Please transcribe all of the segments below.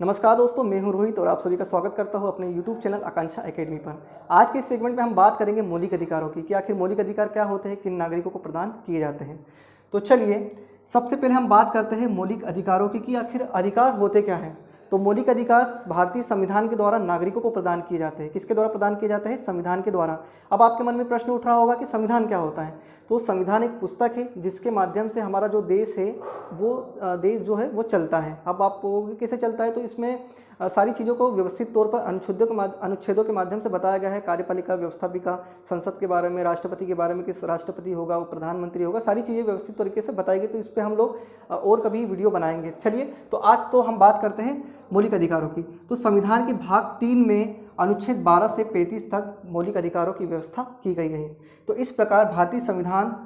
नमस्कार दोस्तों, मैं हूं रोहित और आप सभी का स्वागत करता हूं अपने YouTube चैनल आकांक्षा एकेडमी पर। आज के इस सेगमेंट में हम बात करेंगे मौलिक अधिकारों की कि आखिर मौलिक अधिकार क्या होते हैं, किन नागरिकों को प्रदान किए जाते हैं। तो चलिए सबसे पहले हम बात करते हैं मौलिक अधिकारों की कि आखिर अधिकार होते क्या हैं। तो मौलिक अधिकार भारतीय संविधान के द्वारा नागरिकों को प्रदान किए जाते हैं। किसके द्वारा प्रदान किए जाते हैं? संविधान के द्वारा। अब आपके मन में प्रश्न उठ रहा होगा कि संविधान क्या होता है। तो संविधान एक पुस्तक है जिसके माध्यम से हमारा जो देश है वो देश जो है वो चलता है। अब आप बोलोगे कैसे चलता है, तो इसमें सारी चीज़ों को व्यवस्थित तौर पर अनुच्छेदों के माध्यम से बताया गया है। कार्यपालिका, व्यवस्थापिका, संसद के बारे में, राष्ट्रपति के बारे में, किस राष्ट्रपति होगा, वो प्रधानमंत्री होगा, सारी चीज़ें व्यवस्थित तरीके से बताई गई। तो इस पर हम लोग और कभी वीडियो बनाएंगे। चलिए, तो आज तो हम बात करते हैं मौलिक अधिकारों की। तो संविधान के भाग 3 में अनुच्छेद 12 से 35 तक मौलिक अधिकारों की व्यवस्था की गई है। तो इस प्रकार भारतीय संविधान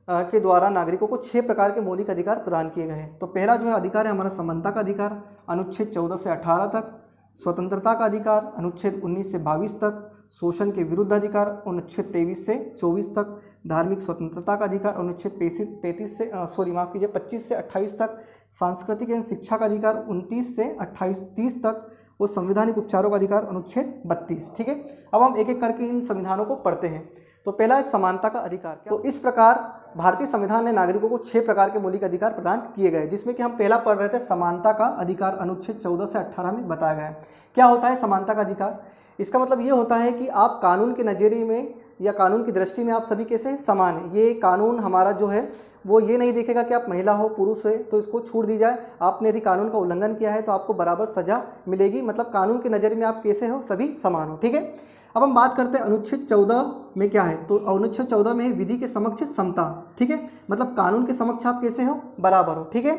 के द्वारा नागरिकों को 6 प्रकार के मौलिक अधिकार प्रदान किए गए हैं। तो पहला जो है अधिकार है हमारा समानता का अधिकार, अनुच्छेद 14 से 18 तक। स्वतंत्रता का अधिकार, अनुच्छेद 19 से 22 तक। शोषण के विरुद्ध अधिकार, अनुच्छेद 23 से 24 तक। धार्मिक स्वतंत्रता का अधिकार, अनुच्छेद 25 से 28 तक। सांस्कृतिक एवं शिक्षा का अधिकार 29 से 30 तक। और संवैधानिक उपचारों का अधिकार अनुच्छेद 32। ठीक है, अब हम एक एक करके इन संविधानों को पढ़ते हैं। तो पहला है समानता का अधिकार। तो इस प्रकार भारतीय संविधान ने नागरिकों को 6 प्रकार के मौलिक अधिकार प्रदान किए गए, जिसमें कि हम पहला पढ़ रहे थे समानता का अधिकार। अनुच्छेद 14 से 18 में बताया गया है। क्या होता है समानता का अधिकार? इसका मतलब ये होता है कि आप कानून के नज़रिए में या कानून की दृष्टि में आप सभी कैसे समान हैं। ये कानून हमारा जो है वो ये नहीं देखेगा कि आप महिला हो, पुरुष है तो इसको छूट दी जाए। आपने यदि कानून का उल्लंघन किया है तो आपको बराबर सजा मिलेगी। मतलब कानून के नज़रिए में आप कैसे हो, सभी समान हो। ठीक है, अब हम बात करते हैं अनुच्छेद 14 में क्या है। तो अनुच्छेद 14 में है विधि के समक्ष समता। ठीक है, मतलब कानून के समक्ष आप कैसे हो, बराबर हो। ठीक है,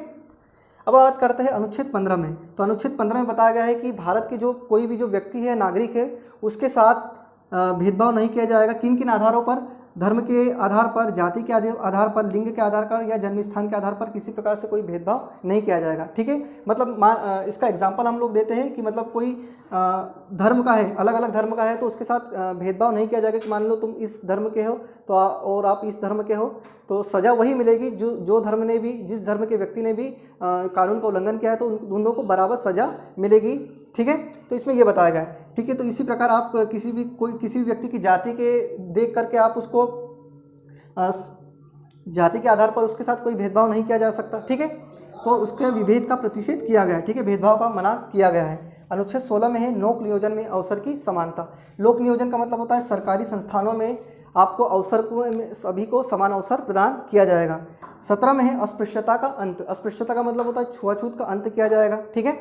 अब बात करते हैं अनुच्छेद 15 में। तो अनुच्छेद 15 में बताया गया है कि भारत के जो कोई भी जो व्यक्ति है, नागरिक है, उसके साथ भेदभाव नहीं किया जाएगा। किन किन आधारों पर? धर्म के आधार पर, जाति के आधार पर, लिंग के आधार पर या जन्म स्थान के आधार पर किसी प्रकार से कोई भेदभाव नहीं किया जाएगा। ठीक है, मतलब इसका एग्जाम्पल हम लोग देते हैं कि मतलब कोई धर्म का है, अलग अलग धर्म का है, तो उसके साथ भेदभाव नहीं किया जाएगा कि मान लो तुम इस धर्म के हो तो और आप इस धर्म के हो तो सज़ा वही मिलेगी जो धर्म ने भी, जिस धर्म के व्यक्ति ने भी कानून का उल्लंघन किया है तो उन दोनों को बराबर सज़ा मिलेगी। ठीक है, तो इसमें ये बताया गया है। ठीक है, तो इसी प्रकार आप किसी भी व्यक्ति की जाति के देख करके आप उसको जाति के आधार पर उसके साथ कोई भेदभाव नहीं किया जा सकता। ठीक है, तो उसके विभेद का प्रतिषेध किया गया है। ठीक है, भेदभाव का मना किया गया है। अनुच्छेद 16 में है लोक नियोजन में अवसर की समानता। लोक नियोजन का मतलब होता है सरकारी संस्थानों में आपको अवसर को, सभी को समान अवसर प्रदान किया जाएगा। 17 में है अस्पृश्यता का अंत। अस्पृश्यता का मतलब होता है छुआछूत का अंत किया जाएगा। ठीक है,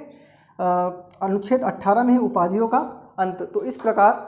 अनुच्छेद 18 में है उपाधियों का अंत। तो इस प्रकार